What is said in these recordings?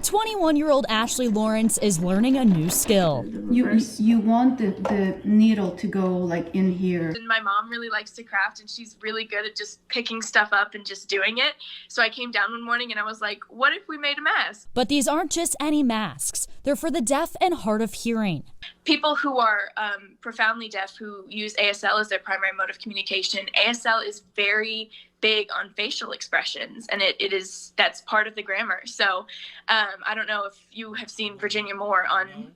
21-year-old Ashley Lawrence is learning a new skill. You want the needle to go like in here. And my mom really likes to craft, and she's really good at just picking stuff up and just doing it. So I came down one morning and I was like, what if we made a mask? But these aren't just any masks. They're for the deaf and hard of hearing. People who are profoundly deaf who use ASL as their primary mode of communication, ASL is very big on facial expressions, and that's part of the grammar. So I don't know if you have seen Virginia Moore on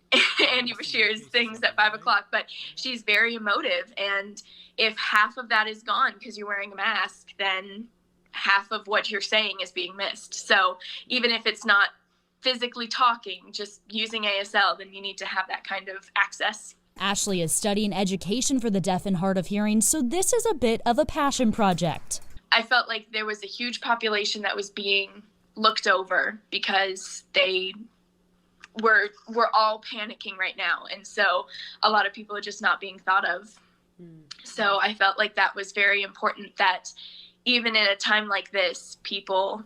Andy Bashir's things at 5 o'clock, but she's very emotive, and if half of that is gone because you're wearing a mask, then half of what you're saying is being missed. So even if it's not physically talking, just using ASL, then you need to have that kind of access. Ashley is studying education for the deaf and hard of hearing, so this is a bit of a passion project. I felt like there was a huge population that was being looked over because we're all panicking right now. And so a lot of people are just not being thought of. So I felt like that was very important, that even in a time like this, people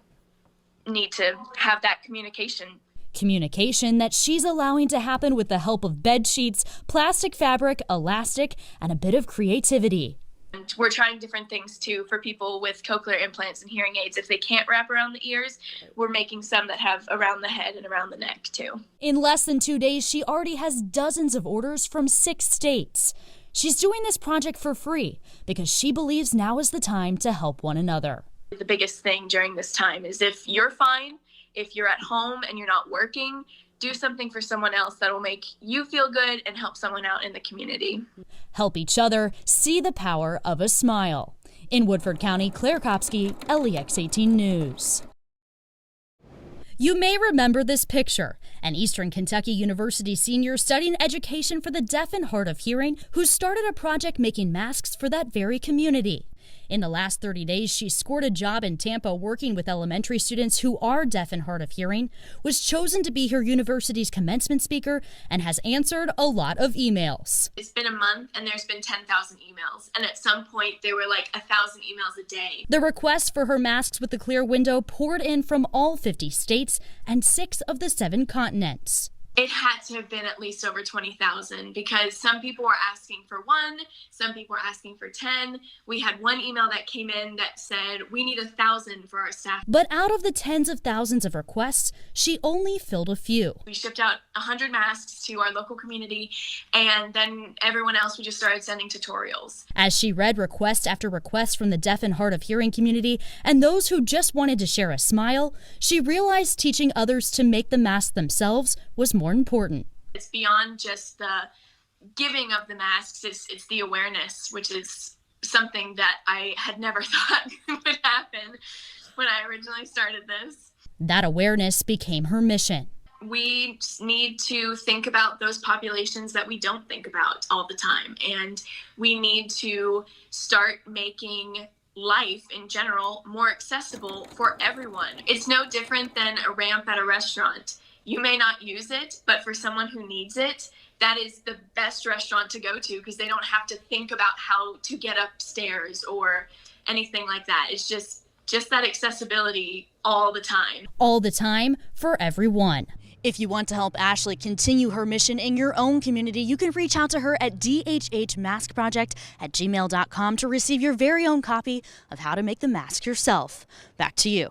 need to have that communication. Communication that she's allowing to happen with the help of bed sheets, plastic fabric, elastic, and a bit of creativity. And we're trying different things too for people with cochlear implants and hearing aids. If they can't wrap around the ears, we're making some that have around the head and around the neck too. In less than 2 days, she already has dozens of orders from 6 states. She's doing this project for free because she believes now is the time to help one another. The biggest thing during this time is if you're fine, if you're at home and you're not working, do something for someone else that will make you feel good and help someone out in the community. Help each other see the power of a smile. In Woodford County, Claire Kopsky, LEX 18 News. You may remember this picture, an Eastern Kentucky University senior studying education for the deaf and hard of hearing who started a project making masks for that very community. In the last 30 days, she scored a job in Tampa working with elementary students who are deaf and hard of hearing, was chosen to be her university's commencement speaker, and has answered a lot of emails. It's been a month and there's been 10,000 emails. And at some point there were like 1,000 emails a day. The requests for her masks with the clear window poured in from all 50 states and 6 of the 7 continents. It had to have been at least over 20,000 because some people were asking for 1, some people were asking for 10. We had one email that came in that said, we need 1,000 for our staff. But out of the tens of thousands of requests, she only filled a few. We shipped out 100 masks to our local community, and then everyone else, we just started sending tutorials. As she read request after request from the deaf and hard of hearing community and those who just wanted to share a smile, she realized teaching others to make the mask themselves was more important. It's beyond just the giving of the masks, it's the awareness, which is something that I had never thought would happen when I originally started this. That awareness became her mission. We need to think about those populations that we don't think about all the time, and we need to start making life in general more accessible for everyone. It's no different than a ramp at a restaurant. You may not use it, but for someone who needs it, that is the best restaurant to go to because they don't have to think about how to get upstairs or anything like that. It's just that accessibility all the time. All the time for everyone. If you want to help Ashley continue her mission in your own community, you can reach out to her at dhhmaskproject@gmail.com to receive your very own copy of how to make the mask yourself. Back to you.